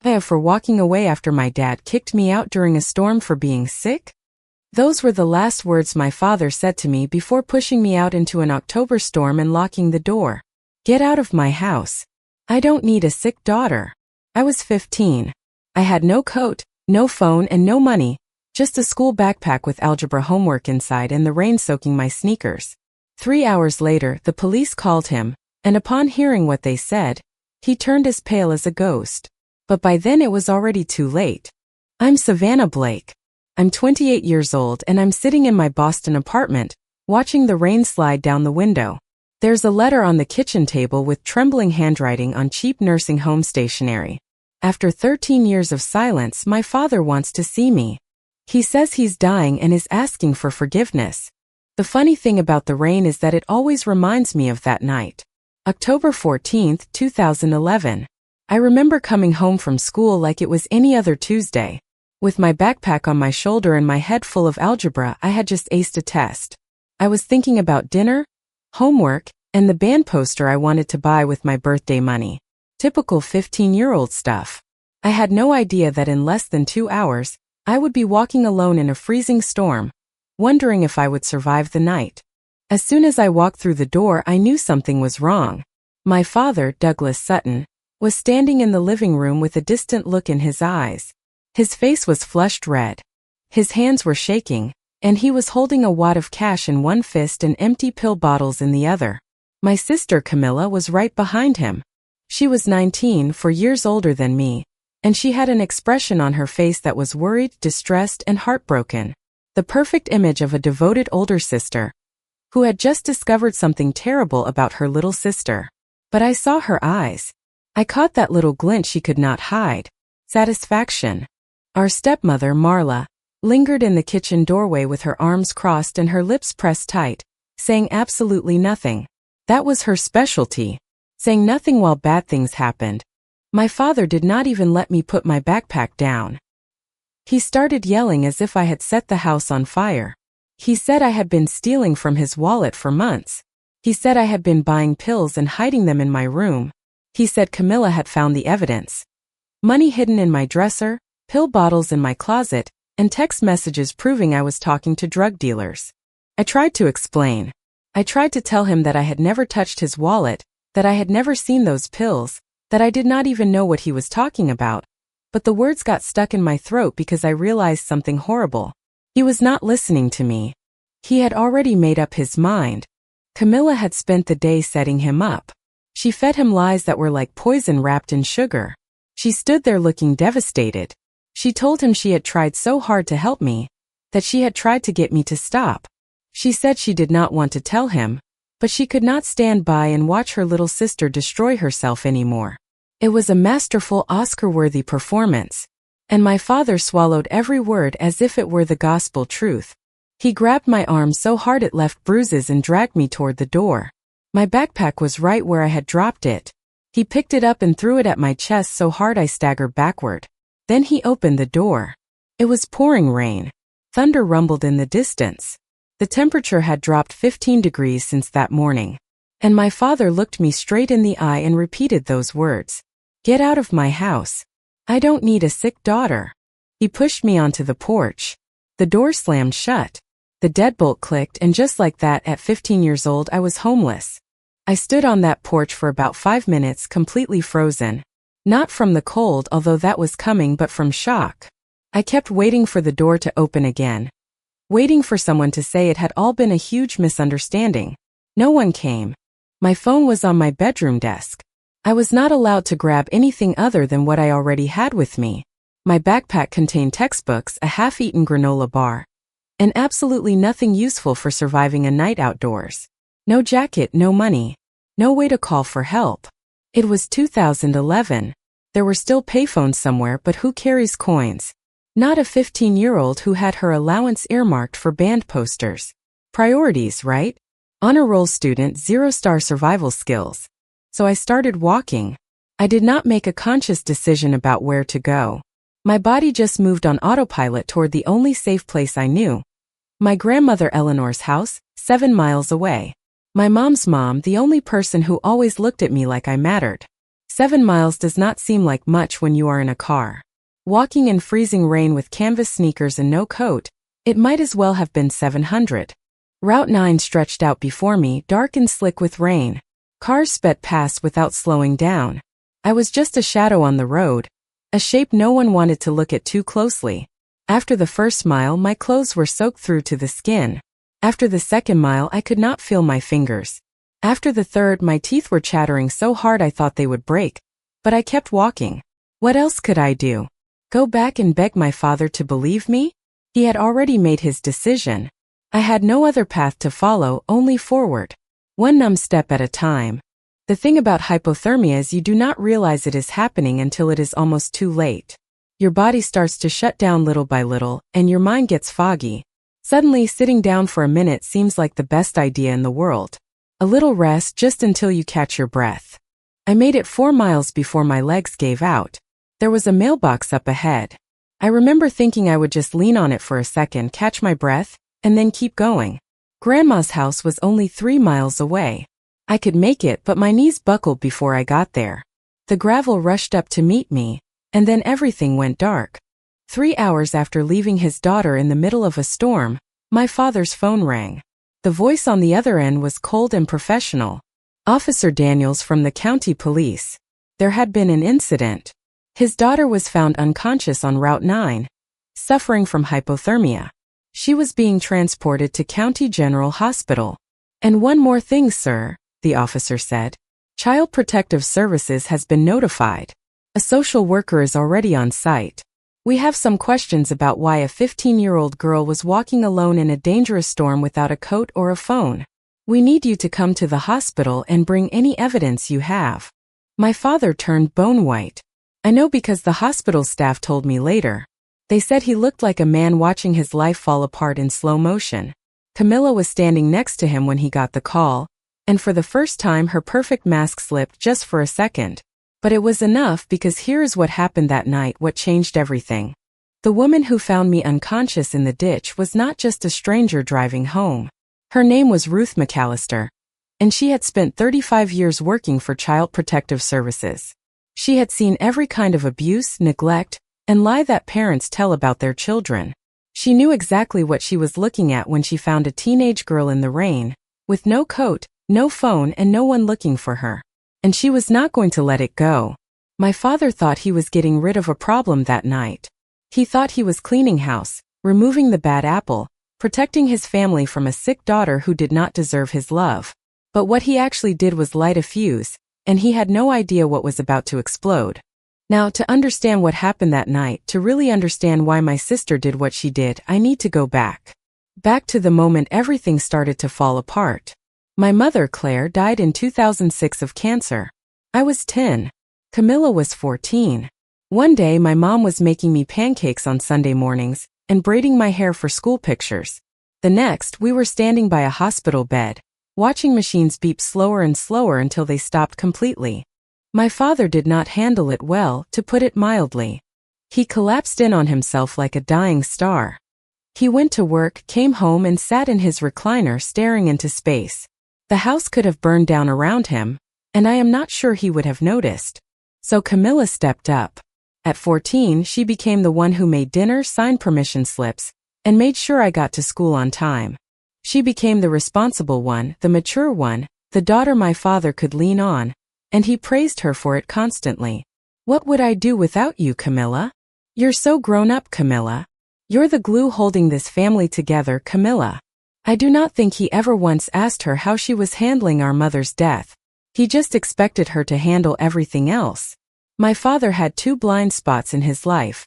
For walking away after my dad kicked me out during a storm for being sick? Those were the last words my father said to me before pushing me out into an October storm and locking the door. Get out of my house. I don't need a sick daughter. I was 15. I had no coat, no phone, and no money, just a school backpack with algebra homework inside and the rain soaking my sneakers. 3 hours later, the police called him, and upon hearing what they said, he turned as pale as a ghost. But by then it was already too late. I'm Savannah Blake. I'm 28 years old and I'm sitting in my Boston apartment, watching the rain slide down the window. There's a letter on the kitchen table with trembling handwriting on cheap nursing home stationery. After 13 years of silence, my father wants to see me. He says he's dying and is asking for forgiveness. The funny thing about the rain is that it always reminds me of that night. October 14, 2011. I remember coming home from school like it was any other Tuesday. With my backpack on my shoulder and my head full of algebra, I had just aced a test. I was thinking about dinner, homework, and the band poster I wanted to buy with my birthday money. Typical 15-year-old stuff. I had no idea that in less than 2 hours, I would be walking alone in a freezing storm, wondering if I would survive the night. As soon as I walked through the door, I knew something was wrong. My father, Douglas Sutton, was standing in the living room with a distant look in his eyes. His face was flushed red. His hands were shaking, and he was holding a wad of cash in one fist and empty pill bottles in the other. My sister Camilla was right behind him. She was 19, 4 years older than me, and she had an expression on her face that was worried, distressed, and heartbroken. The perfect image of a devoted older sister, who had just discovered something terrible about her little sister. But I saw her eyes. I caught that little glint she could not hide. Satisfaction. Our stepmother, Marla, lingered in the kitchen doorway with her arms crossed and her lips pressed tight, saying absolutely nothing. That was her specialty, saying nothing while bad things happened. My father did not even let me put my backpack down. He started yelling as if I had set the house on fire. He said I had been stealing from his wallet for months. He said I had been buying pills and hiding them in my room. He said Camilla had found the evidence. Money hidden in my dresser, pill bottles in my closet, and text messages proving I was talking to drug dealers. I tried to explain. I tried to tell him that I had never touched his wallet, that I had never seen those pills, that I did not even know what he was talking about, but the words got stuck in my throat because I realized something horrible. He was not listening to me. He had already made up his mind. Camilla had spent the day setting him up. She fed him lies that were like poison wrapped in sugar. She stood there looking devastated. She told him she had tried so hard to help me, that she had tried to get me to stop. She said she did not want to tell him, but she could not stand by and watch her little sister destroy herself anymore. It was a masterful Oscar-worthy performance, and my father swallowed every word as if it were the gospel truth. He grabbed my arm so hard it left bruises and dragged me toward the door. My backpack was right where I had dropped it. He picked it up and threw it at my chest so hard I staggered backward. Then he opened the door. It was pouring rain. Thunder rumbled in the distance. The temperature had dropped 15 degrees since that morning. And my father looked me straight in the eye and repeated those words. Get out of my house. I don't need a sick daughter. He pushed me onto the porch. The door slammed shut. The deadbolt clicked, and just like that, at 15 years old, I was homeless. I stood on that porch for about 5 minutes, completely frozen. Not from the cold, although that was coming, but from shock. I kept waiting for the door to open again. Waiting for someone to say it had all been a huge misunderstanding. No one came. My phone was on my bedroom desk. I was not allowed to grab anything other than what I already had with me. My backpack contained textbooks, a half-eaten granola bar, and absolutely nothing useful for surviving a night outdoors. No jacket, no money. No way to call for help. It was 2011. There were still payphones somewhere, but who carries coins? Not a 15-year-old who had her allowance earmarked for band posters. Priorities, right? Honor roll student, 0-star survival skills. So I started walking. I did not make a conscious decision about where to go. My body just moved on autopilot toward the only safe place I knew. My grandmother Eleanor's house, 7 miles away. My mom's mom, the only person who always looked at me like I mattered. 7 miles does not seem like much when you are in a car. Walking in freezing rain with canvas sneakers and no coat, it might as well have been 700. Route 9 stretched out before me, dark and slick with rain. Cars sped past without slowing down. I was just a shadow on the road, a shape no one wanted to look at too closely. After the first mile, my clothes were soaked through to the skin. After the second mile, I could not feel my fingers. After the third, my teeth were chattering so hard I thought they would break. But I kept walking. What else could I do? Go back and beg my father to believe me? He had already made his decision. I had no other path to follow, only forward. One numb step at a time. The thing about hypothermia is you do not realize it is happening until it is almost too late. Your body starts to shut down little by little, and your mind gets foggy. Suddenly, sitting down for a minute seems like the best idea in the world. A little rest just until you catch your breath. I made it 4 miles before my legs gave out. There was a mailbox up ahead. I remember thinking I would just lean on it for a second, catch my breath, and then keep going. Grandma's house was only 3 miles away. I could make it, but my knees buckled before I got there. The gravel rushed up to meet me, and then everything went dark. 3 hours after leaving his daughter in the middle of a storm, my father's phone rang. The voice on the other end was cold and professional. Officer Daniels from the county police. There had been an incident. His daughter was found unconscious on Route 9, suffering from hypothermia. She was being transported to County General Hospital. And one more thing, sir, the officer said. Child Protective Services has been notified. A social worker is already on site. We have some questions about why a 15-year-old girl was walking alone in a dangerous storm without a coat or a phone. We need you to come to the hospital and bring any evidence you have. My father turned bone white. I know because the hospital staff told me later. They said he looked like a man watching his life fall apart in slow motion. Camilla was standing next to him when he got the call, and for the first time her perfect mask slipped just for a second. But it was enough because here is what happened that night, what changed everything. The woman who found me unconscious in the ditch was not just a stranger driving home. Her name was Ruth McAllister, and she had spent 35 years working for Child Protective Services. She had seen every kind of abuse, neglect, and lie that parents tell about their children. She knew exactly what she was looking at when she found a teenage girl in the rain, with no coat, no phone, and no one looking for her. And she was not going to let it go. My father thought he was getting rid of a problem that night. He thought he was cleaning house, removing the bad apple, protecting his family from a sick daughter who did not deserve his love. But what he actually did was light a fuse, and he had no idea what was about to explode. Now, to understand what happened that night, to really understand why my sister did what she did, I need to go back. Back to the moment everything started to fall apart. My mother, Claire, died in 2006 of cancer. I was 10. Camilla was 14. One day my mom was making me pancakes on Sunday mornings and braiding my hair for school pictures. The next, we were standing by a hospital bed, watching machines beep slower and slower until they stopped completely. My father did not handle it well, to put it mildly. He collapsed in on himself like a dying star. He went to work, came home, and sat in his recliner staring into space. The house could have burned down around him, and I am not sure he would have noticed. So Camilla stepped up. At 14, she became the one who made dinner, signed permission slips, and made sure I got to school on time. She became the responsible one, the mature one, the daughter my father could lean on, and he praised her for it constantly. What would I do without you, Camilla? You're so grown up, Camilla. You're the glue holding this family together, Camilla. I do not think he ever once asked her how she was handling our mother's death. He just expected her to handle everything else. My father had 2 blind spots in his life.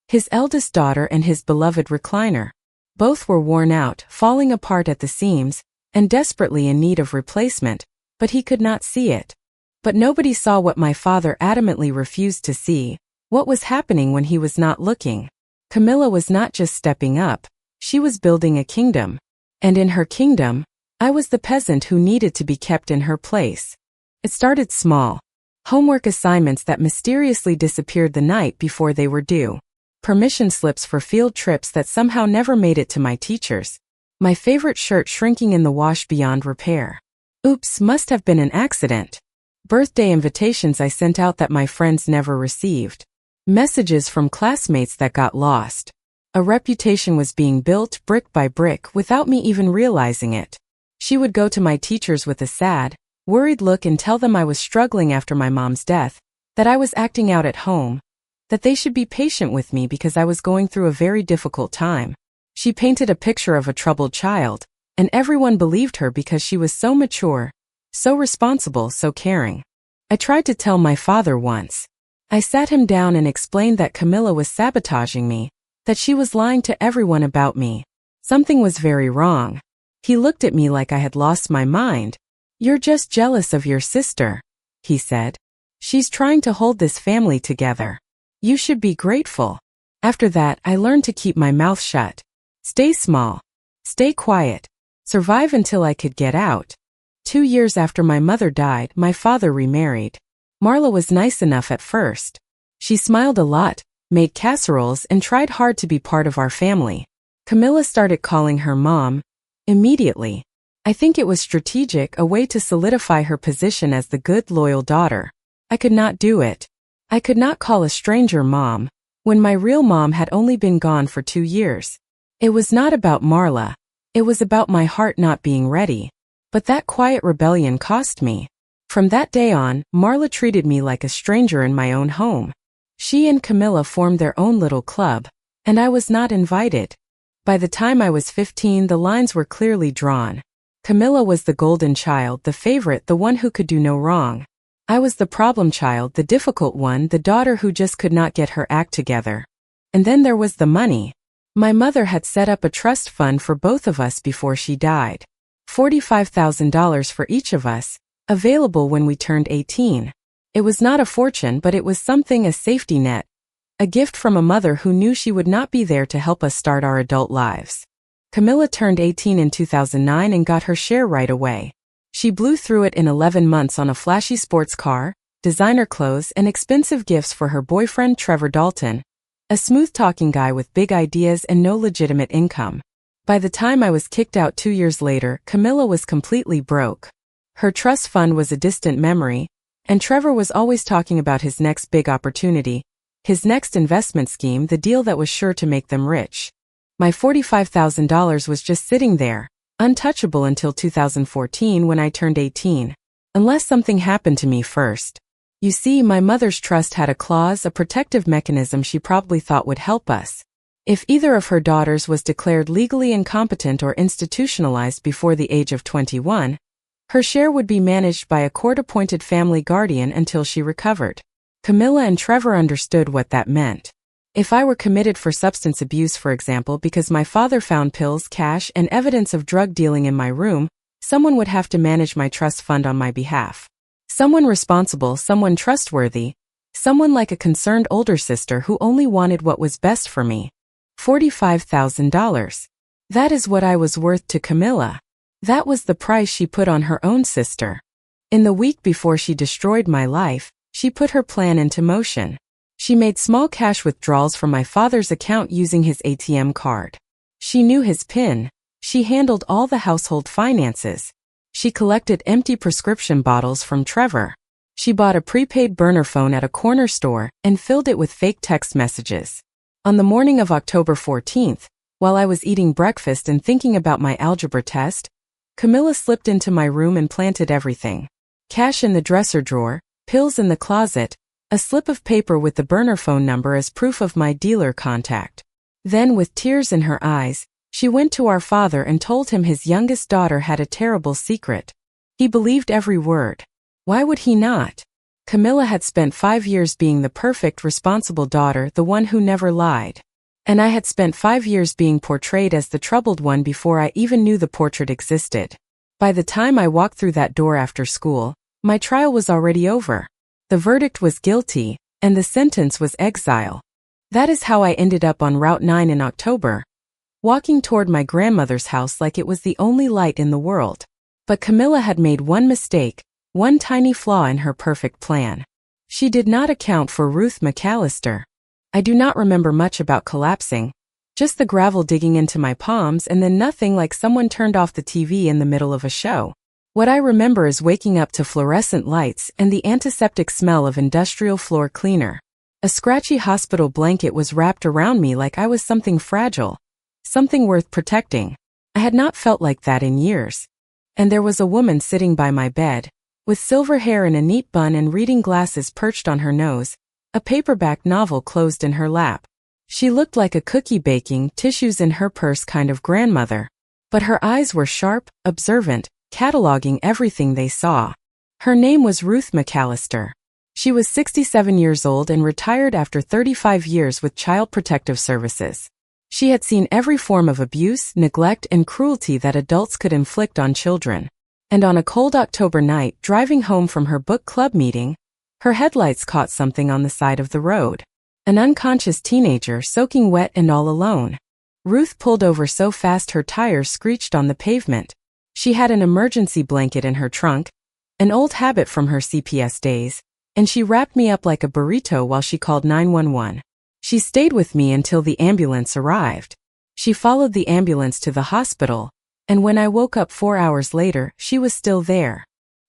His eldest daughter and his beloved recliner. Both were worn out, falling apart at the seams, and desperately in need of replacement, but he could not see it. But nobody saw what my father adamantly refused to see, what was happening when he was not looking. Camilla was not just stepping up, she was building a kingdom. And in her kingdom, I was the peasant who needed to be kept in her place. It started small. Homework assignments that mysteriously disappeared the night before they were due. Permission slips for field trips that somehow never made it to my teachers. My favorite shirt shrinking in the wash beyond repair. Oops, must have been an accident. Birthday invitations I sent out that my friends never received. Messages from classmates that got lost. A reputation was being built brick by brick without me even realizing it. She would go to my teachers with a sad, worried look and tell them I was struggling after my mom's death, that I was acting out at home, that they should be patient with me because I was going through a very difficult time. She painted a picture of a troubled child, and everyone believed her because she was so mature, so responsible, so caring. I tried to tell my father once. I sat him down and explained that Camilla was sabotaging me, that she was lying to everyone about me. Something was very wrong. He looked at me like I had lost my mind. "You're just jealous of your sister," he said. "She's trying to hold this family together. You should be grateful." After that, I learned to keep my mouth shut. Stay small. Stay quiet. Survive until I could get out. 2 years after my mother died, my father remarried. Marla was nice enough at first. She smiled a lot, made casseroles, and tried hard to be part of our family. Camilla started calling her mom immediately. I think it was strategic, a way to solidify her position as the good, loyal daughter. I could not do it. I could not call a stranger mom, when my real mom had only been gone for 2 years. It was not about Marla. It was about my heart not being ready. But that quiet rebellion cost me. From that day on, Marla treated me like a stranger in my own home. She and Camilla formed their own little club, and I was not invited. By the time I was 15, the lines were clearly drawn. Camilla was the golden child, the favorite, the one who could do no wrong. I was the problem child, the difficult one, the daughter who just could not get her act together. And then there was the money. My mother had set up a trust fund for both of us before she died. $45,000 for each of us, available when we turned 18. It was not a fortune, but it was something, a safety net. A gift from a mother who knew she would not be there to help us start our adult lives. Camilla turned 18 in 2009 and got her share right away. She blew through it in 11 months on a flashy sports car, designer clothes, and expensive gifts for her boyfriend Trevor Dalton, a smooth-talking guy with big ideas and no legitimate income. By the time I was kicked out 2 years later, Camilla was completely broke. Her trust fund was a distant memory, and Trevor was always talking about his next big opportunity, his next investment scheme, the deal that was sure to make them rich. My $45,000 was just sitting there, untouchable until 2014 when I turned 18. Unless something happened to me first. You see, my mother's trust had a clause, a protective mechanism she probably thought would help us. If either of her daughters was declared legally incompetent or institutionalized before the age of 21, her share would be managed by a court-appointed family guardian until she recovered. Camilla and Trevor understood what that meant. If I were committed for substance abuse, for example, because my father found pills, cash, and evidence of drug dealing in my room, someone would have to manage my trust fund on my behalf. Someone responsible, someone trustworthy, someone like a concerned older sister who only wanted what was best for me. $45,000. That is what I was worth to Camilla. That was the price she put on her own sister. In the week before she destroyed my life, she put her plan into motion. She made small cash withdrawals from my father's account using his ATM card. She knew his PIN. She handled all the household finances. She collected empty prescription bottles from Trevor. She bought a prepaid burner phone at a corner store and filled it with fake text messages. On the morning of October 14th, while I was eating breakfast and thinking about my algebra test, Camilla slipped into my room and planted everything. Cash in the dresser drawer, pills in the closet, a slip of paper with the burner phone number as proof of my dealer contact. Then, with tears in her eyes, she went to our father and told him his youngest daughter had a terrible secret. He believed every word. Why would he not? Camilla had spent 5 years being the perfect, responsible daughter, the one who never lied. And I had spent 5 years being portrayed as the troubled one before I even knew the portrait existed. By the time I walked through that door after school, my trial was already over. The verdict was guilty, and the sentence was exile. That is how I ended up on Route 9 in October, walking toward my grandmother's house like it was the only light in the world. But Camilla had made one mistake, one tiny flaw in her perfect plan. She did not account for Ruth McAllister. I do not remember much about collapsing, just the gravel digging into my palms and then nothing like someone turned off the TV in the middle of a show. What I remember is waking up to fluorescent lights and the antiseptic smell of industrial floor cleaner. A scratchy hospital blanket was wrapped around me like I was something fragile, something worth protecting. I had not felt like that in years. And there was a woman sitting by my bed, with silver hair in a neat bun and reading glasses perched on her nose, a paperback novel closed in her lap. She looked like a cookie baking, tissues in her purse kind of grandmother. But her eyes were sharp, observant, cataloging everything they saw. Her name was Ruth McAllister. She was 67 years old and retired after 35 years with Child Protective Services. She had seen every form of abuse, neglect, and cruelty that adults could inflict on children. And on a cold October night, driving home from her book club meeting, her headlights caught something on the side of the road. An unconscious teenager soaking wet and all alone. Ruth pulled over so fast her tires screeched on the pavement. She had an emergency blanket in her trunk, an old habit from her CPS days, and she wrapped me up like a burrito while she called 911. She stayed with me until the ambulance arrived. She followed the ambulance to the hospital, and when I woke up 4 hours later, she was still there.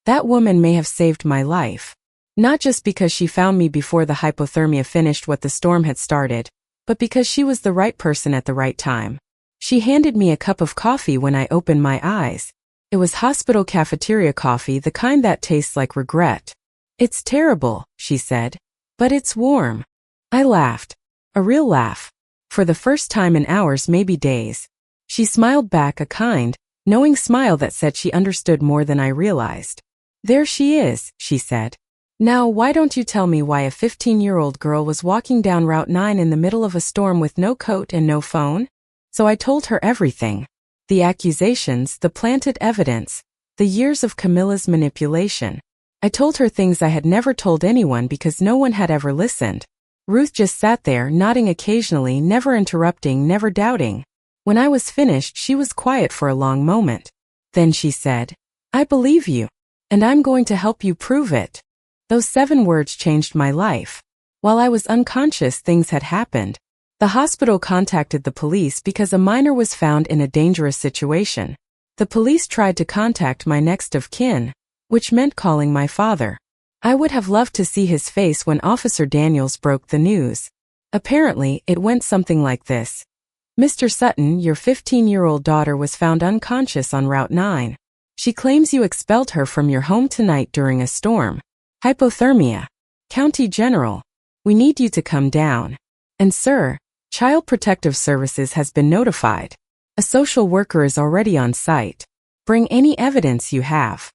That woman may have saved my life. Not just because she found me before the hypothermia finished what the storm had started, but because she was the right person at the right time. She handed me a cup of coffee when I opened my eyes. It was hospital cafeteria coffee, the kind that tastes like regret. "It's terrible," she said, "but it's warm." I laughed. A real laugh. For the first time in hours, maybe days. She smiled back, a kind, knowing smile that said she understood more than I realized. "There she is," she said. "Now why don't you tell me why a 15-year-old girl was walking down Route 9 in the middle of a storm with no coat and no phone?" So I told her everything. The accusations, the planted evidence, the years of Camilla's manipulation. I told her things I had never told anyone because no one had ever listened. Ruth just sat there, nodding occasionally, never interrupting, never doubting. When I was finished, she was quiet for a long moment. Then she said, "I believe you. And I'm going to help you prove it." Those 7 words changed my life. While I was unconscious, things had happened. The hospital contacted the police because a minor was found in a dangerous situation. The police tried to contact my next of kin, which meant calling my father. I would have loved to see his face when Officer Daniels broke the news. Apparently, it went something like this. "Mr. Sutton, your 15-year-old daughter was found unconscious on Route 9. She claims you expelled her from your home tonight during a storm. Hypothermia. County General. We need you to come down. And sir, Child Protective Services has been notified. A social worker is already on site. Bring any evidence you have."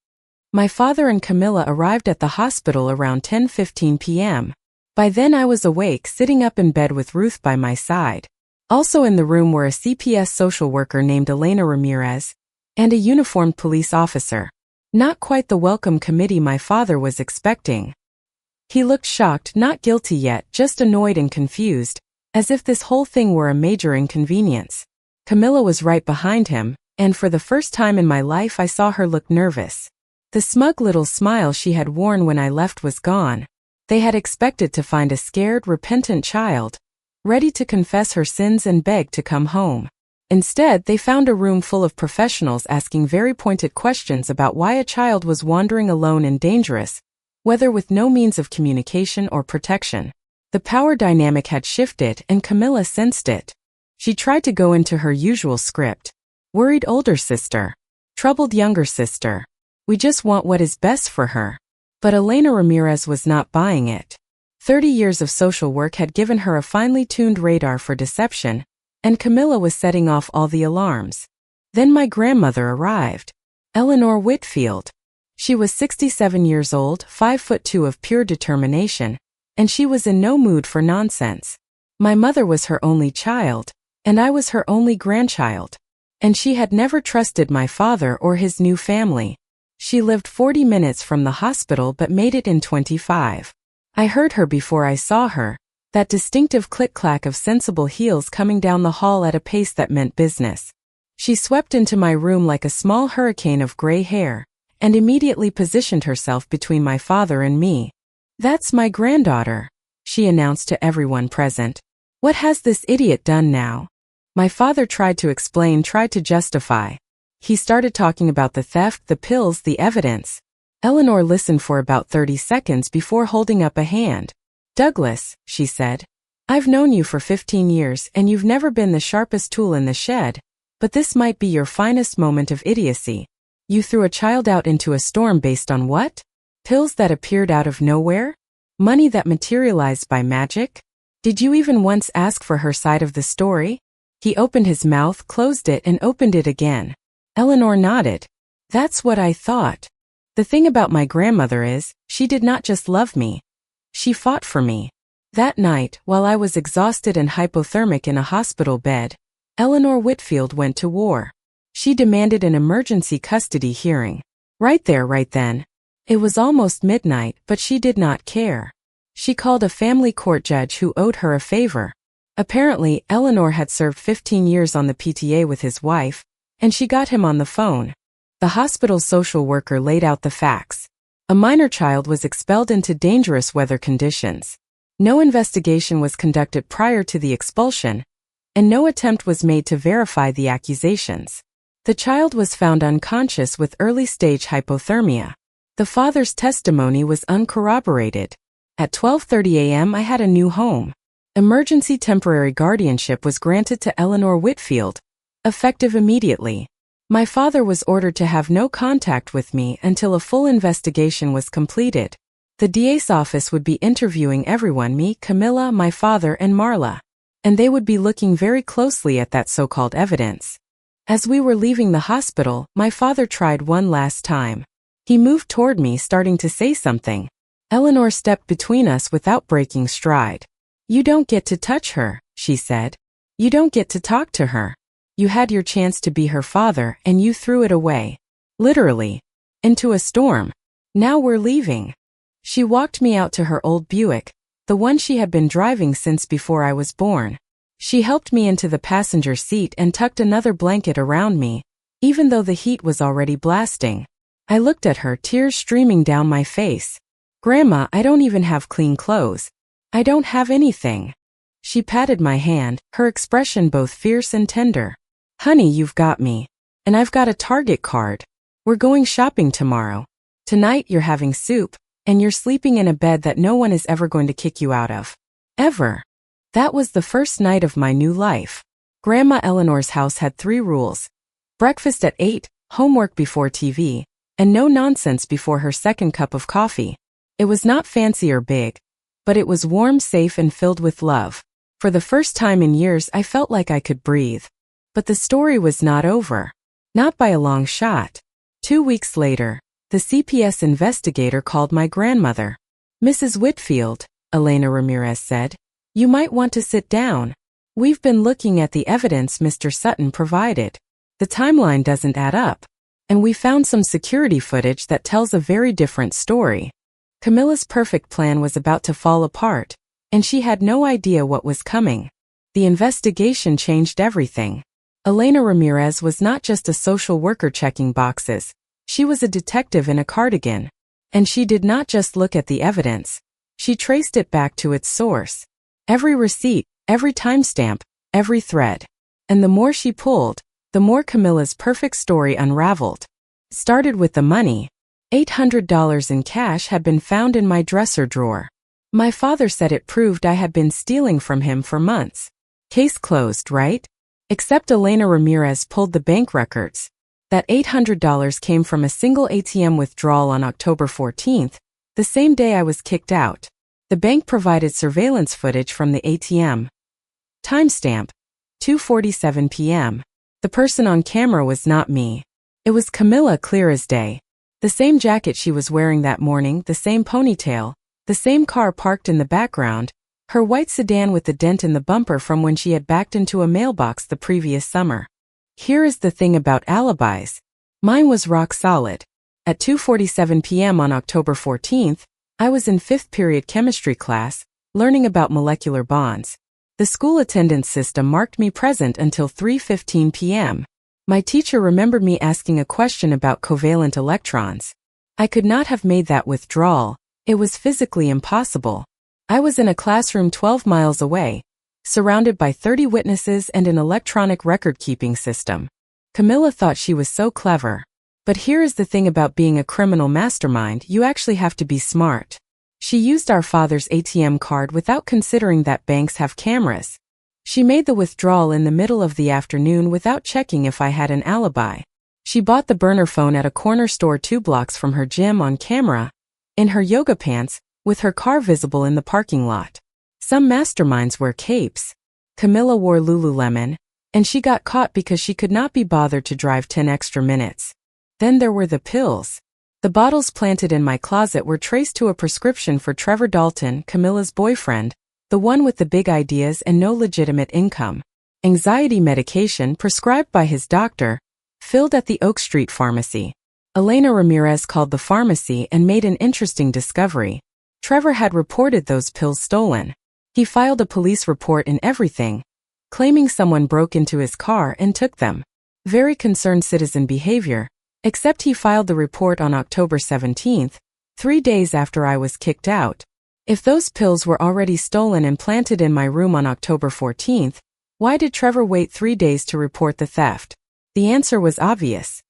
My father and Camilla arrived at the hospital around 10:15 p.m. By then I was awake, sitting up in bed with Ruth by my side. Also in the room were a CPS social worker named Elena Ramirez and a uniformed police officer. Not quite the welcome committee my father was expecting. He looked shocked, not guilty yet, just annoyed and confused, as if this whole thing were a major inconvenience. Camilla was right behind him, and for the first time in my life I saw her look nervous. The smug little smile she had worn when I left was gone. They had expected to find a scared, repentant child, ready to confess her sins and beg to come home. Instead, they found a room full of professionals asking very pointed questions about why a child was wandering alone and dangerous, whether with no means of communication or protection. The power dynamic had shifted, and Camilla sensed it. She tried to go into her usual script. Worried older sister. Troubled younger sister. We just want what is best for her. But Elena Ramirez was not buying it. 30 years of social work had given her a finely tuned radar for deception, and Camilla was setting off all the alarms. Then my grandmother arrived. Eleanor Whitfield. She was 67 years old, 5'2" of pure determination, and she was in no mood for nonsense. My mother was her only child, and I was her only grandchild. And she had never trusted my father or his new family. She lived 40 minutes from the hospital but made it in 25. I heard her before I saw her, that distinctive click-clack of sensible heels coming down the hall at a pace that meant business. She swept into my room like a small hurricane of gray hair, and immediately positioned herself between my father and me. "That's my granddaughter," she announced to everyone present. "What has this idiot done now?" My father tried to explain, tried to justify. He started talking about the theft, the pills, the evidence. Eleanor listened for about 30 seconds before holding up a hand. "Douglas," she said, "I've known you for 15 years and you've never been the sharpest tool in the shed, but this might be your finest moment of idiocy. You threw a child out into a storm based on what? Pills that appeared out of nowhere? Money that materialized by magic? Did you even once ask for her side of the story?" He opened his mouth, closed it, and opened it again. Eleanor nodded. "That's what I thought. The thing about my grandmother is, she did not just love me. She fought for me." That night, while I was exhausted and hypothermic in a hospital bed, Eleanor Whitfield went to war. She demanded an emergency custody hearing. Right there, right then. It was almost midnight, but she did not care. She called a family court judge who owed her a favor. Apparently, Eleanor had served 15 years on the PTA with his wife, and she got him on the phone. The hospital's social worker laid out the facts. A minor child was expelled into dangerous weather conditions. No investigation was conducted prior to the expulsion, and no attempt was made to verify the accusations. The child was found unconscious with early-stage hypothermia. The father's testimony was uncorroborated. At 12:30 a.m. I had a new home. Emergency temporary guardianship was granted to Eleanor Whitfield, effective immediately. My father was ordered to have no contact with me until a full investigation was completed. The DA's office would be interviewing everyone, me, Camilla, my father, and Marla. And they would be looking very closely at that so-called evidence. As we were leaving the hospital, my father tried one last time. He moved toward me, starting to say something. Eleanor stepped between us without breaking stride. "You don't get to touch her," she said. "You don't get to talk to her. You had your chance to be her father and you threw it away. Literally. Into a storm. Now we're leaving." She walked me out to her old Buick, the one she had been driving since before I was born. She helped me into the passenger seat and tucked another blanket around me, even though the heat was already blasting. I looked at her, tears streaming down my face. "Grandma, I don't even have clean clothes. I don't have anything." She patted my hand, her expression both fierce and tender. "Honey, you've got me. And I've got a Target card. We're going shopping tomorrow. Tonight you're having soup, and you're sleeping in a bed that no one is ever going to kick you out of. Ever." That was the first night of my new life. Grandma Eleanor's house had 3 rules. Breakfast at 8, homework before TV, and no nonsense before her second cup of coffee. It was not fancy or big, but it was warm, safe, and filled with love. For the first time in years, I felt like I could breathe. But the story was not over. Not by a long shot. 2 weeks later, the CPS investigator called my grandmother. "Mrs. Whitfield," Elena Ramirez said, "you might want to sit down. We've been looking at the evidence Mr. Sutton provided. The timeline doesn't add up. And we found some security footage that tells a very different story." Camilla's perfect plan was about to fall apart, and she had no idea what was coming. The investigation changed everything. Elena Ramirez was not just a social worker checking boxes. She was a detective in a cardigan. And she did not just look at the evidence. She traced it back to its source. Every receipt, every timestamp, every thread. And the more she pulled, the more Camilla's perfect story unraveled. It started with the money. $800 in cash had been found in my dresser drawer. My father said it proved I had been stealing from him for months. Case closed, right? Except Elena Ramirez pulled the bank records. That $800 came from a single ATM withdrawal on October 14th, the same day I was kicked out. The bank provided surveillance footage from the ATM. Timestamp: 2:47 p.m. The person on camera was not me. It was Camilla, clear as day. The same jacket she was wearing that morning, the same ponytail, the same car parked in the background, her white sedan with the dent in the bumper from when she had backed into a mailbox the previous summer. Here is the thing about alibis. Mine was rock solid. At 2:47 p.m. on October 14th, I was in 5th period chemistry class, learning about molecular bonds. The school attendance system marked me present until 3:15 p.m. My teacher remembered me asking a question about covalent electrons. I could not have made that withdrawal. It was physically impossible. I was in a classroom 12 miles away, surrounded by 30 witnesses and an electronic record-keeping system. Camilla thought she was so clever. But here is the thing about being a criminal mastermind: you actually have to be smart. She used our father's ATM card without considering that banks have cameras. She made the withdrawal in the middle of the afternoon without checking if I had an alibi. She bought the burner phone at a corner store 2 blocks from her gym on camera, in her yoga pants, with her car visible in the parking lot. Some masterminds wear capes. Camilla wore Lululemon, and she got caught because she could not be bothered to drive 10 extra minutes. Then there were the pills. The bottles planted in my closet were traced to a prescription for Trevor Dalton, Camilla's boyfriend, the one with the big ideas and no legitimate income. Anxiety medication prescribed by his doctor, filled at the Oak Street pharmacy. Elena Ramirez called the pharmacy and made an interesting discovery. Trevor had reported those pills stolen. He filed a police report and everything, claiming someone broke into his car and took them. Very concerned citizen behavior, except he filed the report on October 17th, 3 days after I was kicked out. If those pills were already stolen and planted in my room on October 14th, why did Trevor wait 3 days to report the theft? The answer was obvious.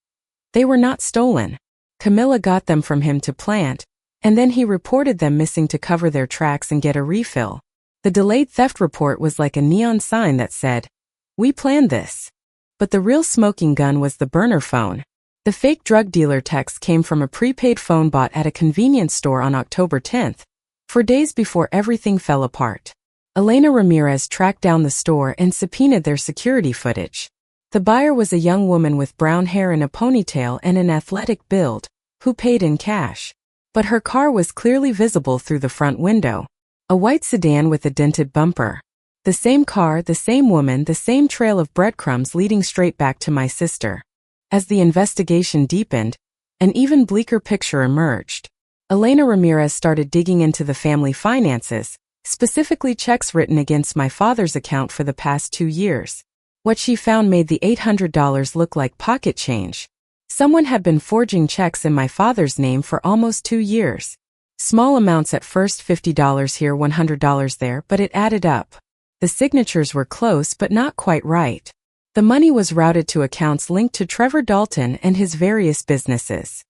They were not stolen. Camilla got them from him to plant, and then he reported them missing to cover their tracks and get a refill. The delayed theft report was like a neon sign that said, "We planned this." But the real smoking gun was the burner phone. The fake drug dealer text came from a prepaid phone bought at a convenience store on October 10th, 4 days before everything fell apart. Elena Ramirez tracked down the store and subpoenaed their security footage. The buyer was a young woman with brown hair in a ponytail and an athletic build, who paid in cash. But her car was clearly visible through the front window. A white sedan with a dented bumper. The same car, the same woman, the same trail of breadcrumbs leading straight back to my sister. As the investigation deepened, an even bleaker picture emerged. Elena Ramirez started digging into the family finances, specifically checks written against my father's account for the past 2 years. What she found made the $800 look like pocket change. Someone had been forging checks in my father's name for almost 2 years. Small amounts at first, $50 here, $100 there, but it added up. The signatures were close but not quite right. The money was routed to accounts linked to Trevor Dalton and his various businesses.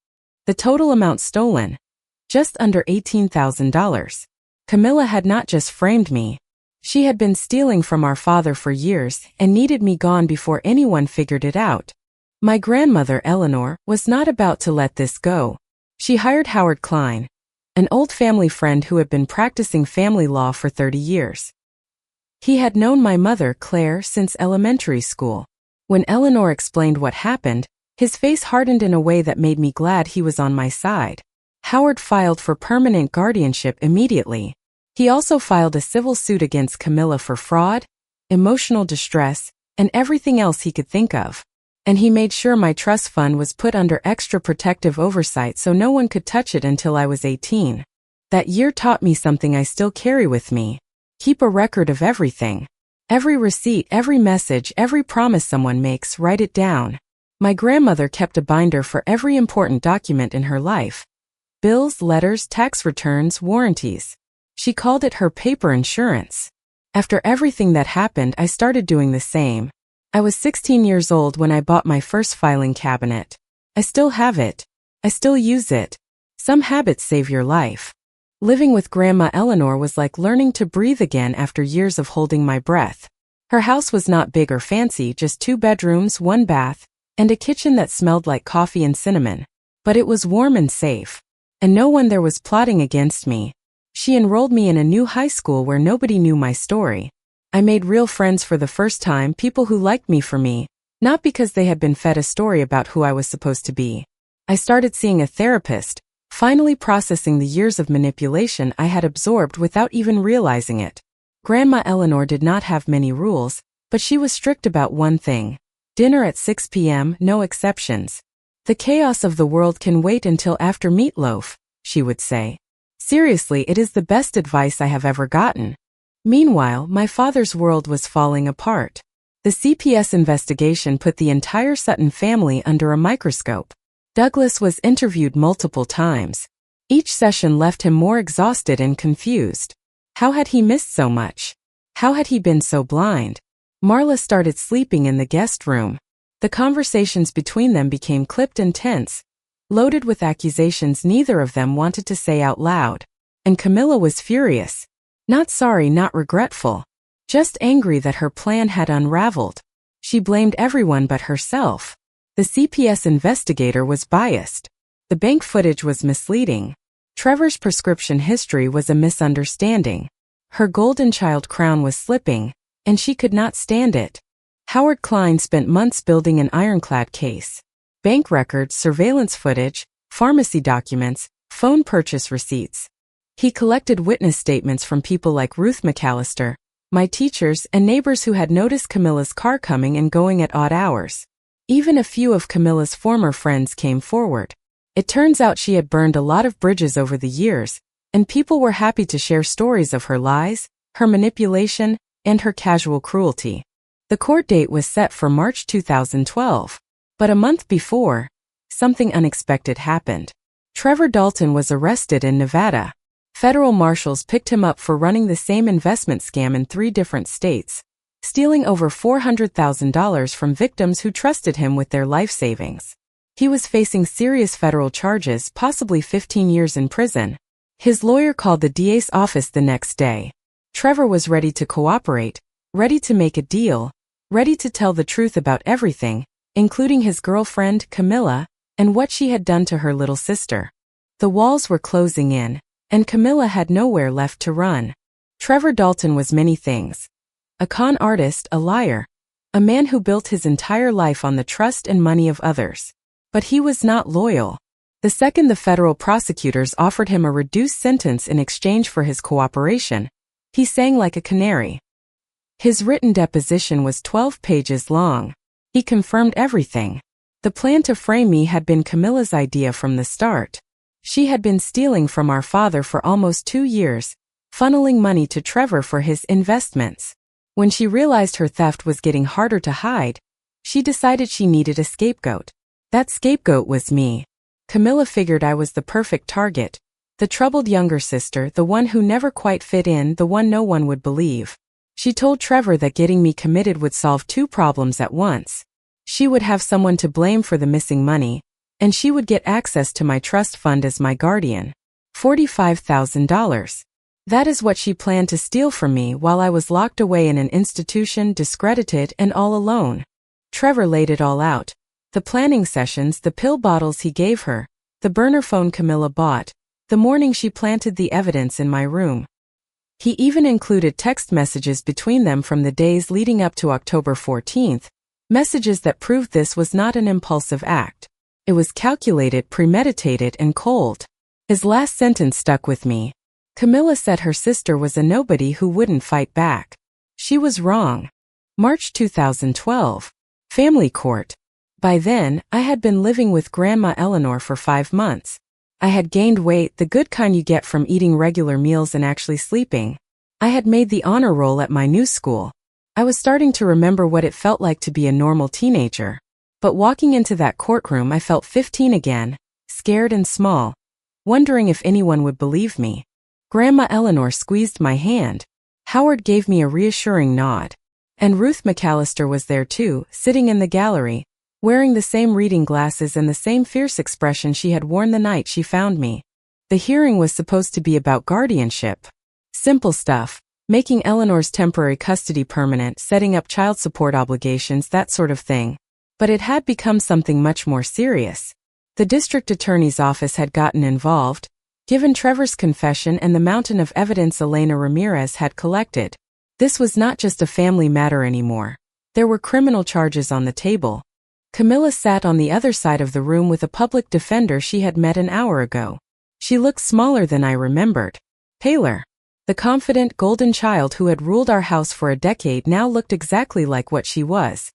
The total amount stolen? Just under $18,000. Camilla had not just framed me. She had been stealing from our father for years and needed me gone before anyone figured it out. My grandmother, Eleanor, was not about to let this go. She hired Howard Klein, an old family friend who had been practicing family law for 30 years. He had known my mother, Claire, since elementary school. When Eleanor explained what happened, his face hardened in a way that made me glad he was on my side. Howard filed for permanent guardianship immediately. He also filed a civil suit against Camilla for fraud, emotional distress, and everything else he could think of. And he made sure my trust fund was put under extra protective oversight so no one could touch it until I was 18. That year taught me something I still carry with me. Keep a record of everything. Every receipt, every message, every promise someone makes, write it down. My grandmother kept a binder for every important document in her life. Bills, letters, tax returns, warranties. She called it her paper insurance. After everything that happened, I started doing the same. I was 16 years old when I bought my first filing cabinet. I still have it. I still use it. Some habits save your life. Living with Grandma Eleanor was like learning to breathe again after years of holding my breath. Her house was not big or fancy, just 2 bedrooms, 1 bath, and a kitchen that smelled like coffee and cinnamon. But it was warm and safe. And no one there was plotting against me. She enrolled me in a new high school where nobody knew my story. I made real friends for the first time, people who liked me for me, not because they had been fed a story about who I was supposed to be. I started seeing a therapist, finally processing the years of manipulation I had absorbed without even realizing it. Grandma Eleanor did not have many rules, but she was strict about one thing. Dinner at 6 p.m., no exceptions. The chaos of the world can wait until after meatloaf, she would say. Seriously, it is the best advice I have ever gotten. Meanwhile, my father's world was falling apart. The CPS investigation put the entire Sutton family under a microscope. Douglas was interviewed multiple times. Each session left him more exhausted and confused. How had he missed so much? How had he been so blind? Marla started sleeping in the guest room. The conversations between them became clipped and tense, loaded with accusations neither of them wanted to say out loud. And Camilla was furious. Not sorry, not regretful. Just angry that her plan had unraveled. She blamed everyone but herself. The CPS investigator was biased. The bank footage was misleading. Trevor's prescription history was a misunderstanding. Her golden child crown was slipping, and she could not stand it. Howard Klein spent months building an ironclad case. Bank records, surveillance footage, pharmacy documents, phone purchase receipts. He collected witness statements from people like Ruth McAllister, my teachers, and neighbors who had noticed Camilla's car coming and going at odd hours. Even a few of Camilla's former friends came forward. It turns out she had burned a lot of bridges over the years, and people were happy to share stories of her lies, her manipulation, and her casual cruelty. The court date was set for March 2012. But a month before, something unexpected happened. Trevor Dalton was arrested in Nevada. Federal marshals picked him up for running the same investment scam in 3 different states, stealing over $400,000 from victims who trusted him with their life savings. He was facing serious federal charges, possibly 15 years in prison. His lawyer called the DA's office the next day. Trevor was ready to cooperate, ready to make a deal, ready to tell the truth about everything, including his girlfriend, Camilla, and what she had done to her little sister. The walls were closing in, and Camilla had nowhere left to run. Trevor Dalton was many things. A con artist, a liar, a man who built his entire life on the trust and money of others. But he was not loyal. The second the federal prosecutors offered him a reduced sentence in exchange for his cooperation, he sang like a canary. His written deposition was 12 pages long. He confirmed everything. The plan to frame me had been Camilla's idea from the start. She had been stealing from our father for almost 2 years, funneling money to Trevor for his investments. When she realized her theft was getting harder to hide, she decided she needed a scapegoat. That scapegoat was me. Camilla figured I was the perfect target, the troubled younger sister, the one who never quite fit in, the one no one would believe. She told Trevor that getting me committed would solve 2 problems at once. She would have someone to blame for the missing money, and she would get access to my trust fund as my guardian. $45,000. That is what she planned to steal from me while I was locked away in an institution, discredited and all alone. Trevor laid it all out. The planning sessions, the pill bottles he gave her, the burner phone Camilla bought, the morning she planted the evidence in my room. He even included text messages between them from the days leading up to October 14th, messages that proved this was not an impulsive act. It was calculated, premeditated, and cold. His last sentence stuck with me. Camilla said her sister was a nobody who wouldn't fight back. She was wrong. March 2012. Family court. By then, I had been living with Grandma Eleanor for 5 months. I had gained weight, the good kind you get from eating regular meals and actually sleeping. I had made the honor roll at my new school. I was starting to remember what it felt like to be a normal teenager. But walking into that courtroom, I felt 15 again, scared and small, wondering if anyone would believe me. Grandma Eleanor squeezed my hand. Howard gave me a reassuring nod. And Ruth McAllister was there too, sitting in the gallery, wearing the same reading glasses and the same fierce expression she had worn the night she found me. The hearing was supposed to be about guardianship. Simple stuff, making Eleanor's temporary custody permanent, setting up child support obligations, that sort of thing. But it had become something much more serious. The district attorney's office had gotten involved, given Trevor's confession and the mountain of evidence Elena Ramirez had collected. This was not just a family matter anymore. There were criminal charges on the table. Camilla sat on the other side of the room with a public defender she had met an hour ago. She looked smaller than I remembered. Paler. The confident golden child who had ruled our house for a decade now looked exactly like what she was.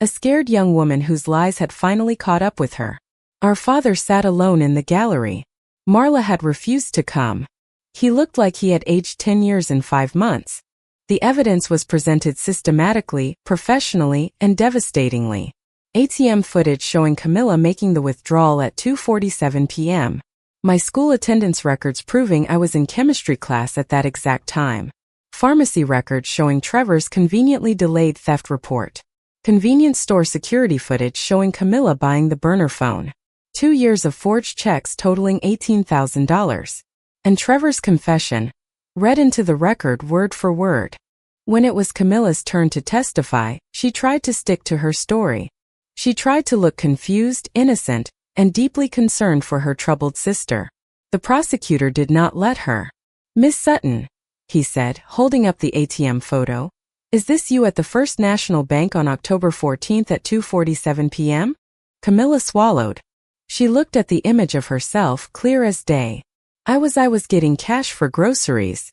A scared young woman whose lies had finally caught up with her. Our father sat alone in the gallery. Marla had refused to come. He looked like he had aged 10 years in 5 months. The evidence was presented systematically, professionally, and devastatingly. ATM footage showing Camilla making the withdrawal at 2:47 p.m. My school attendance records proving I was in chemistry class at that exact time. Pharmacy records showing Trevor's conveniently delayed theft report. Convenience store security footage showing Camilla buying the burner phone. 2 years of forged checks totaling $18,000. And Trevor's confession, read into the record word for word. When it was Camilla's turn to testify, she tried to stick to her story. She tried to look confused, innocent, and deeply concerned for her troubled sister. The prosecutor did not let her. "Miss Sutton," he said, holding up the ATM photo, "is this you at the First National Bank on October 14th at 2:47 p.m.? Camilla swallowed. She looked at the image of herself, clear as day. I was getting cash for groceries."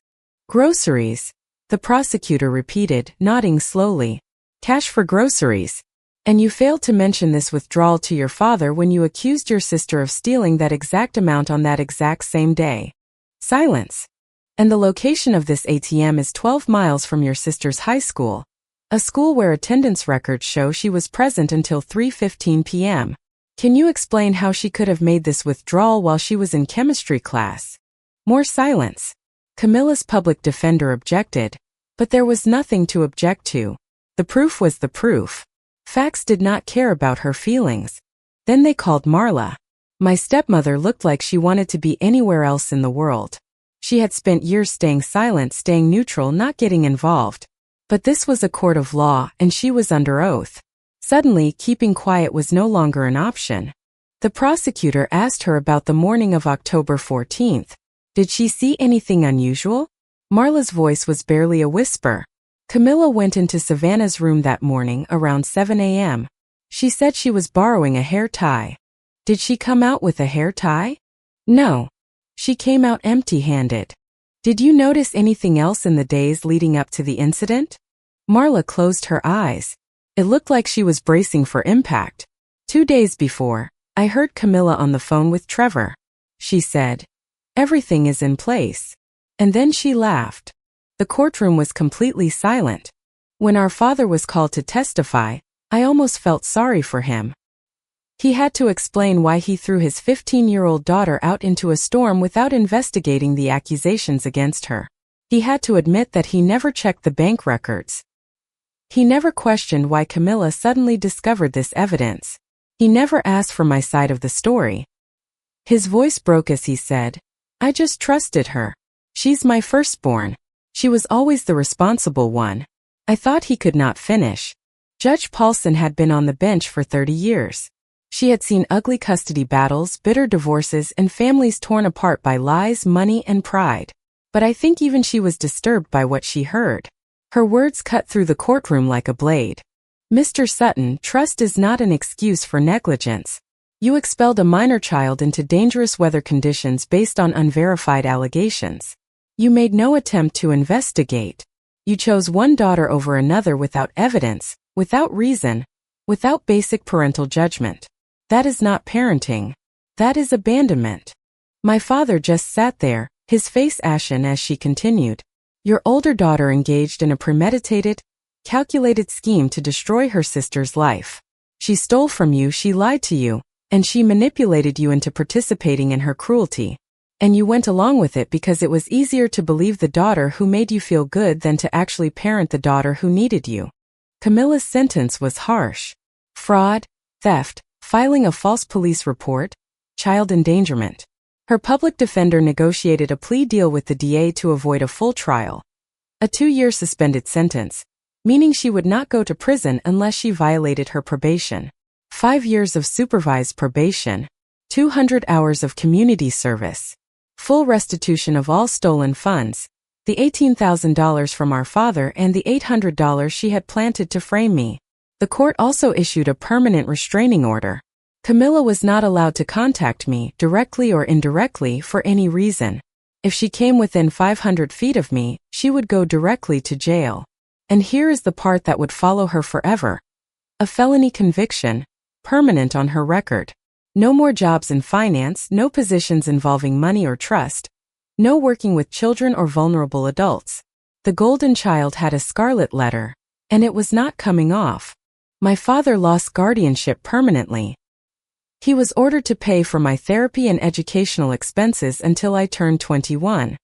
"Groceries?" the prosecutor repeated, nodding slowly. "Cash for groceries. And you failed to mention this withdrawal to your father when you accused your sister of stealing that exact amount on that exact same day." Silence. "And the location of this ATM is 12 miles from your sister's high school, a school where attendance records show she was present until 3:15 p.m. Can you explain how she could have made this withdrawal while she was in chemistry class?" More silence. Camilla's public defender objected, but there was nothing to object to. The proof was the proof. Facts did not care about her feelings. Then they called Marla. My stepmother looked like she wanted to be anywhere else in the world. She had spent years staying silent, staying neutral, not getting involved. But this was a court of law, and she was under oath. Suddenly, keeping quiet was no longer an option. The prosecutor asked her about the morning of October 14th. Did she see anything unusual? Marla's voice was barely a whisper. Camilla went into Savannah's room that morning around 7 a.m. She said she was borrowing a hair tie. Did she come out with a hair tie? No. She came out empty-handed. Did you notice anything else in the days leading up to the incident? Marla closed her eyes. It looked like she was bracing for impact. 2 days before, I heard Camilla on the phone with Trevor. She said, "Everything is in place." And then she laughed. The courtroom was completely silent. When our father was called to testify, I almost felt sorry for him. He had to explain why he threw his 15-year-old daughter out into a storm without investigating the accusations against her. He had to admit that he never checked the bank records. He never questioned why Camilla suddenly discovered this evidence. He never asked for my side of the story. His voice broke as he said, "I just trusted her. She's my firstborn. She was always the responsible one." I thought he could not finish. Judge Paulson had been on the bench for 30 years. She had seen ugly custody battles, bitter divorces, and families torn apart by lies, money, and pride. But I think even she was disturbed by what she heard. Her words cut through the courtroom like a blade. "Mr. Sutton, trust is not an excuse for negligence. You expelled a minor child into dangerous weather conditions based on unverified allegations. You made no attempt to investigate. You chose one daughter over another without evidence, without reason, without basic parental judgment. That is not parenting. That is abandonment." My father just sat there, his face ashen as she continued. "Your older daughter engaged in a premeditated, calculated scheme to destroy her sister's life. She stole from you, she lied to you, and she manipulated you into participating in her cruelty. And you went along with it because it was easier to believe the daughter who made you feel good than to actually parent the daughter who needed you." Camilla's sentence was harsh. Fraud, theft, filing a false police report, child endangerment. Her public defender negotiated a plea deal with the DA to avoid a full trial. A 2-year suspended sentence, meaning she would not go to prison unless she violated her probation. 5 years of supervised probation. 200 hours of community service. Full restitution of all stolen funds, the $18,000 from our father and the $800 she had planted to frame me. The court also issued a permanent restraining order. Camilla was not allowed to contact me, directly or indirectly, for any reason. If she came within 500 feet of me, she would go directly to jail. And here is the part that would follow her forever. A felony conviction, permanent on her record. No more jobs in finance, no positions involving money or trust, no working with children or vulnerable adults. The golden child had a scarlet letter, and it was not coming off. My father lost guardianship permanently. He was ordered to pay for my therapy and educational expenses until I turned 21.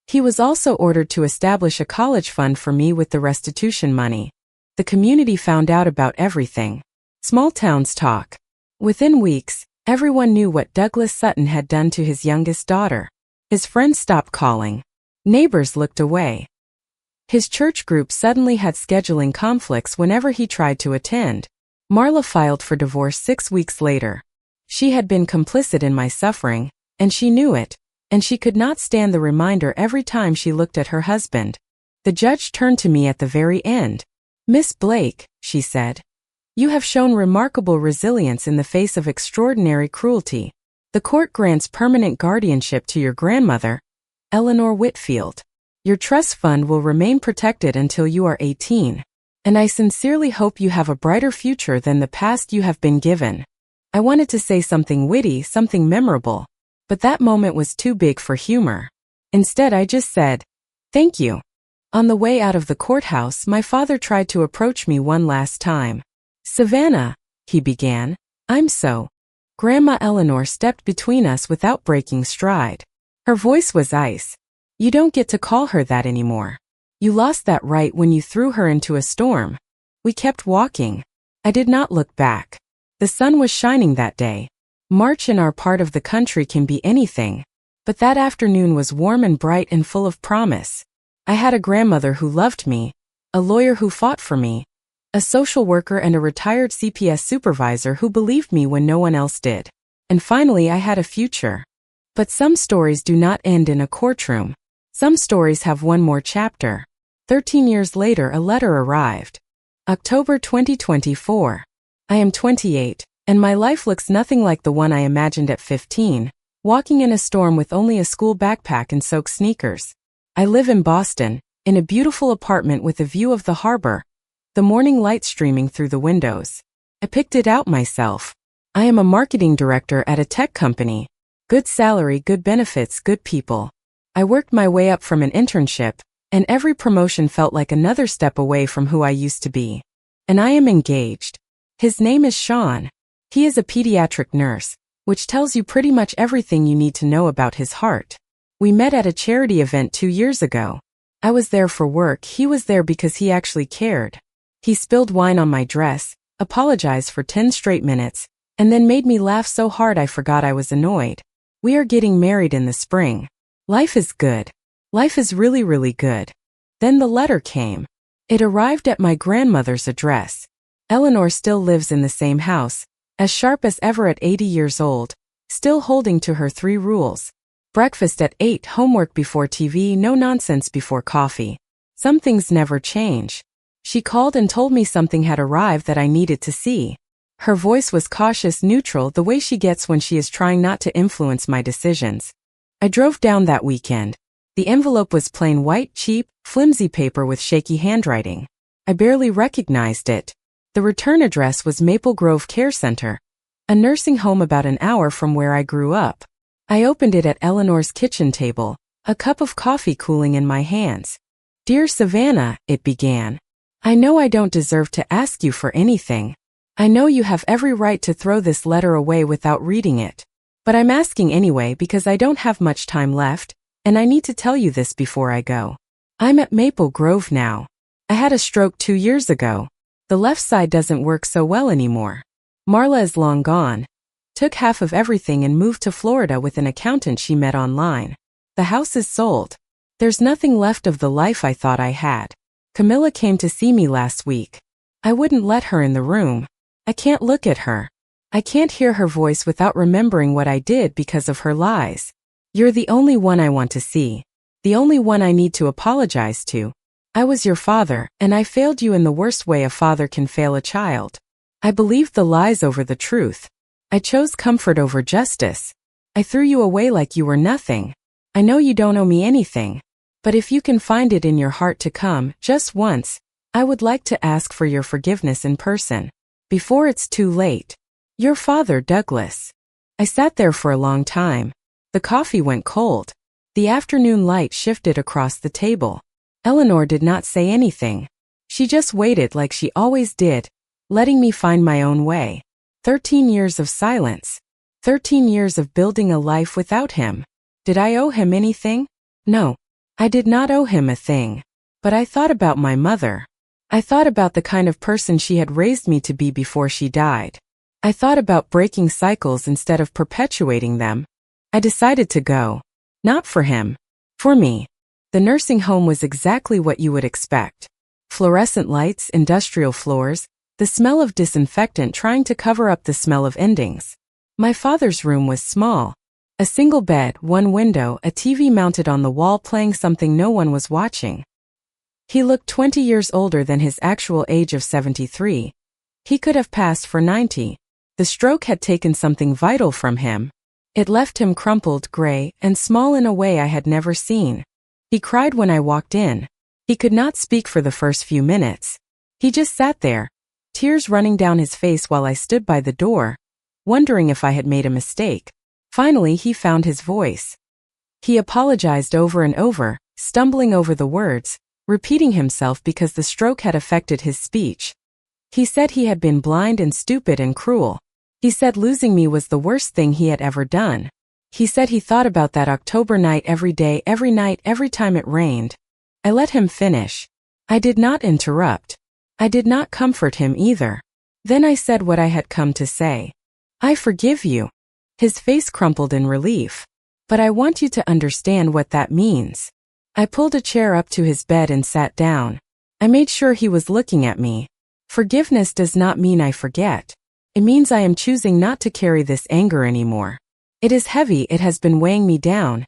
He was also ordered to establish a college fund for me with the restitution money. The community found out about everything. Small towns talk. Within weeks, everyone knew what Douglas Sutton had done to his youngest daughter. His friends stopped calling. Neighbors looked away. His church group suddenly had scheduling conflicts whenever he tried to attend. Marla filed for divorce 6 weeks later. She had been complicit in my suffering, and she knew it, and she could not stand the reminder every time she looked at her husband. The judge turned to me at the very end. "Miss Blake," she said, "you have shown remarkable resilience in the face of extraordinary cruelty. The court grants permanent guardianship to your grandmother, Eleanor Whitfield. Your trust fund will remain protected until you are 18. And I sincerely hope you have a brighter future than the past you have been given." I wanted to say something witty, something memorable, but that moment was too big for humor. Instead, I just said, "Thank you." On the way out of the courthouse, my father tried to approach me one last time. "Savannah," he began, "I'm so..." Grandma Eleanor stepped between us without breaking stride. Her voice was ice. "You don't get to call her that anymore. You lost that right when you threw her into a storm." We kept walking. I did not look back. The sun was shining that day. March in our part of the country can be anything. But that afternoon was warm and bright and full of promise. I had a grandmother who loved me, a lawyer who fought for me, a social worker and a retired CPS supervisor who believed me when no one else did. And finally, I had a future. But some stories do not end in a courtroom. Some stories have one more chapter. 13 years later, a letter arrived. October 2024. I am 28, and my life looks nothing like the one I imagined at 15, walking in a storm with only a school backpack and soaked sneakers. I live in Boston, in a beautiful apartment with a view of the harbor, the morning light streaming through the windows. I picked it out myself. I am a marketing director at a tech company. Good salary, good benefits, good people. I worked my way up from an internship, and every promotion felt like another step away from who I used to be. And I am engaged. His name is Sean. He is a pediatric nurse, which tells you pretty much everything you need to know about his heart. We met at a charity event 2 years ago. I was there for work, he was there because he actually cared. He spilled wine on my dress, apologized for 10 straight minutes, and then made me laugh so hard I forgot I was annoyed. We are getting married in the spring. Life is good. Life is really, really good. Then the letter came. It arrived at my grandmother's address. Eleanor still lives in the same house, as sharp as ever at 80 years old, still holding to her 3 rules. Breakfast at 8, homework before TV, no nonsense before coffee. Some things never change. She called and told me something had arrived that I needed to see. Her voice was cautious, neutral, the way she gets when she is trying not to influence my decisions. I drove down that weekend. The envelope was plain white, cheap, flimsy paper with shaky handwriting. I barely recognized it. The return address was Maple Grove Care Center, a nursing home about an hour from where I grew up. I opened it at Eleanor's kitchen table, a cup of coffee cooling in my hands. "Dear Savannah," it began. "I know I don't deserve to ask you for anything. I know you have every right to throw this letter away without reading it. But I'm asking anyway because I don't have much time left, and I need to tell you this before I go. I'm at Maple Grove now. I had a stroke 2 years ago. The left side doesn't work so well anymore. Marla is long gone. Took half of everything and moved to Florida with an accountant she met online. The house is sold. There's nothing left of the life I thought I had. Camilla came to see me last week. I wouldn't let her in the room. I can't look at her. I can't hear her voice without remembering what I did because of her lies. You're the only one I want to see. The only one I need to apologize to. I was your father, and I failed you in the worst way a father can fail a child. I believed the lies over the truth. I chose comfort over justice. I threw you away like you were nothing. I know you don't owe me anything. But if you can find it in your heart to come, just once, I would like to ask for your forgiveness in person. Before it's too late. Your father, Douglas. I sat there for a long time. The coffee went cold. The afternoon light shifted across the table. Eleanor did not say anything. She just waited like she always did, letting me find my own way. 13 years of silence. 13 years of building a life without him. Did I owe him anything? No. I did not owe him a thing. But I thought about my mother. I thought about the kind of person she had raised me to be before she died. I thought about breaking cycles instead of perpetuating them. I decided to go. Not for him. For me. The nursing home was exactly what you would expect. Fluorescent lights, industrial floors, the smell of disinfectant trying to cover up the smell of endings. My father's room was small. A single bed, one window, a TV mounted on the wall playing something no one was watching. He looked 20 years older than his actual age of 73. He could have passed for 90. The stroke had taken something vital from him. It left him crumpled, gray, and small in a way I had never seen. He cried when I walked in. He could not speak for the first few minutes. He just sat there, tears running down his face while I stood by the door, wondering if I had made a mistake. Finally, he found his voice. He apologized over and over, stumbling over the words, repeating himself because the stroke had affected his speech. He said he had been blind and stupid and cruel. He said losing me was the worst thing he had ever done. He said he thought about that October night every day, every night, every time it rained. I let him finish. I did not interrupt. I did not comfort him either. Then I said what I had come to say. I forgive you. His face crumpled in relief. But I want you to understand what that means. I pulled a chair up to his bed and sat down. I made sure he was looking at me. Forgiveness does not mean I forget. It means I am choosing not to carry this anger anymore. It is heavy, it has been weighing me down.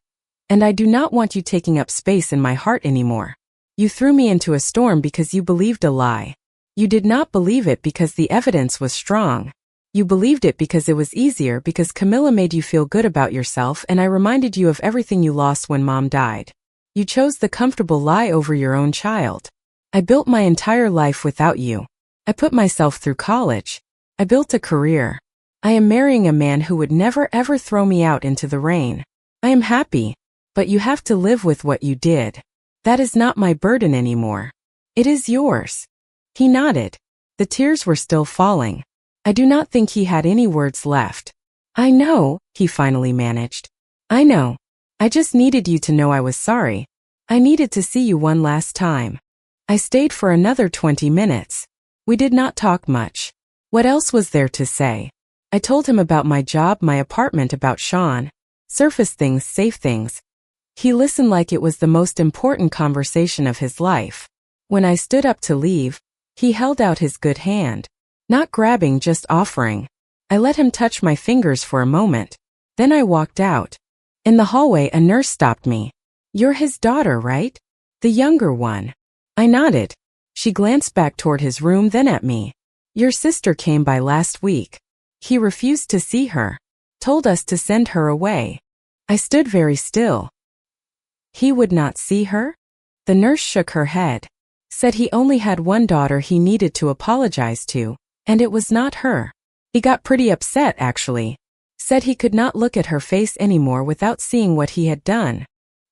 And I do not want you taking up space in my heart anymore. You threw me into a storm because you believed a lie. You did not believe it because the evidence was strong. You believed it because it was easier, because Camilla made you feel good about yourself and I reminded you of everything you lost when Mom died. You chose the comfortable lie over your own child. I built my entire life without you. I put myself through college. I built a career. I am marrying a man who would never ever throw me out into the rain. I am happy, but you have to live with what you did. That is not my burden anymore. It is yours. He nodded. The tears were still falling. I do not think he had any words left. I know, he finally managed. I know. I just needed you to know I was sorry. I needed to see you one last time. I stayed for another 20 minutes. We did not talk much. What else was there to say? I told him about my job, my apartment, about Sean. Surface things, safe things. He listened like it was the most important conversation of his life. When I stood up to leave, he held out his good hand. Not grabbing, just offering. I let him touch my fingers for a moment. Then I walked out. In the hallway, a nurse stopped me. You're his daughter, right? The younger one. I nodded. She glanced back toward his room, then at me. Your sister came by last week. He refused to see her. Told us to send her away. I stood very still. He would not see her? The nurse shook her head. Said he only had one daughter he needed to apologize to, and it was not her. He got pretty upset, actually. Said he could not look at her face anymore without seeing what he had done.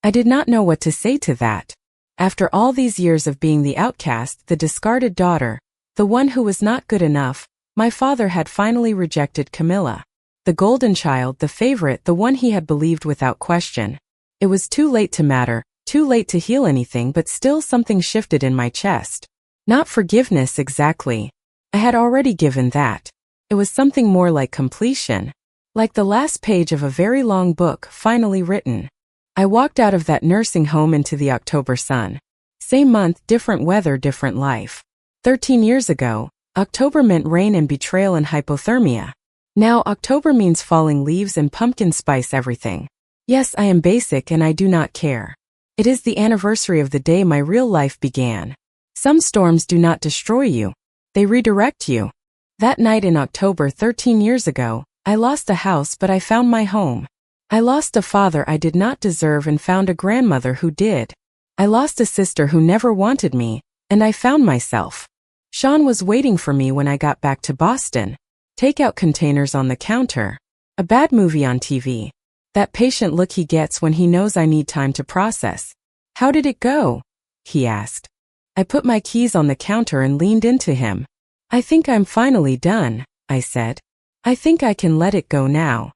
I did not know what to say to that. After all these years of being the outcast, the discarded daughter, the one who was not good enough, my father had finally rejected Camilla. The golden child, the favorite, the one he had believed without question. It was too late to matter, too late to heal anything, but still something shifted in my chest. Not forgiveness exactly. I had already given that. It was something more like completion. Like the last page of a very long book, finally written. I walked out of that nursing home into the October sun. Same month, different weather, different life. 13 years ago, October meant rain and betrayal and hypothermia. Now October means falling leaves and pumpkin spice everything. Yes, I am basic and I do not care. It is the anniversary of the day my real life began. Some storms do not destroy you. They redirect you. That night in October 13 years ago, I lost a house but I found my home. I lost a father I did not deserve and found a grandmother who did. I lost a sister who never wanted me, and I found myself. Sean was waiting for me when I got back to Boston. Takeout containers on the counter. A bad movie on TV. That patient look he gets when he knows I need time to process. How did it go? He asked. I put my keys on the counter and leaned into him. I think I'm finally done, I said. I think I can let it go now.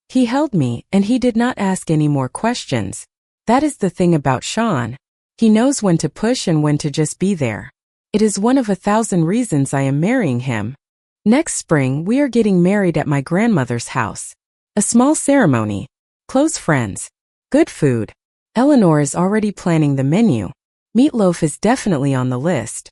He held me, and he did not ask any more questions. That is the thing about Sean. He knows when to push and when to just be there. It is one of 1,000 reasons I am marrying him. Next spring, we are getting married at my grandmother's house. A small ceremony. Close friends. Good food. Eleanor is already planning the menu. Meatloaf is definitely on the list.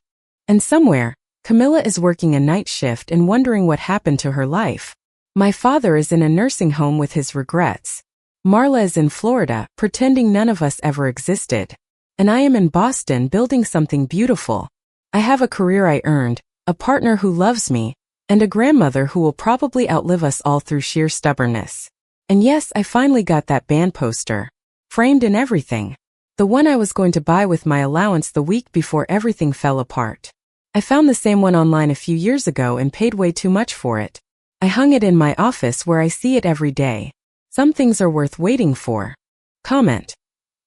And somewhere, Camilla is working a night shift and wondering what happened to her life. My father is in a nursing home with his regrets. Marla is in Florida, pretending none of us ever existed. And I am in Boston building something beautiful. I have a career I earned, a partner who loves me, and a grandmother who will probably outlive us all through sheer stubbornness. And yes, I finally got that band poster. Framed and everything. The one I was going to buy with my allowance the week before everything fell apart. I found the same one online a few years ago and paid way too much for it. I hung it in my office where I see it every day. Some things are worth waiting for. Comment.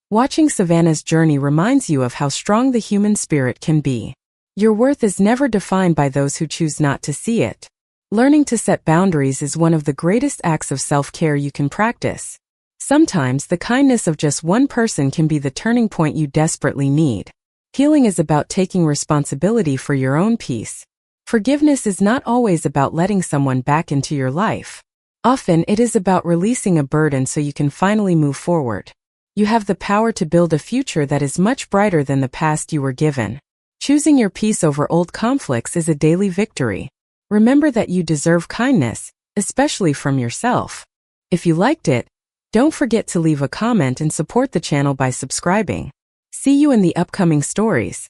Watching Savannah's journey reminds you of how strong the human spirit can be. Your worth is never defined by those who choose not to see it. Learning to set boundaries is one of the greatest acts of self-care you can practice. Sometimes the kindness of just one person can be the turning point you desperately need. Healing is about taking responsibility for your own peace. Forgiveness is not always about letting someone back into your life. Often it is about releasing a burden so you can finally move forward. You have the power to build a future that is much brighter than the past you were given. Choosing your peace over old conflicts is a daily victory. Remember that you deserve kindness, especially from yourself. If you liked it, don't forget to leave a comment and support the channel by subscribing. See you in the upcoming stories.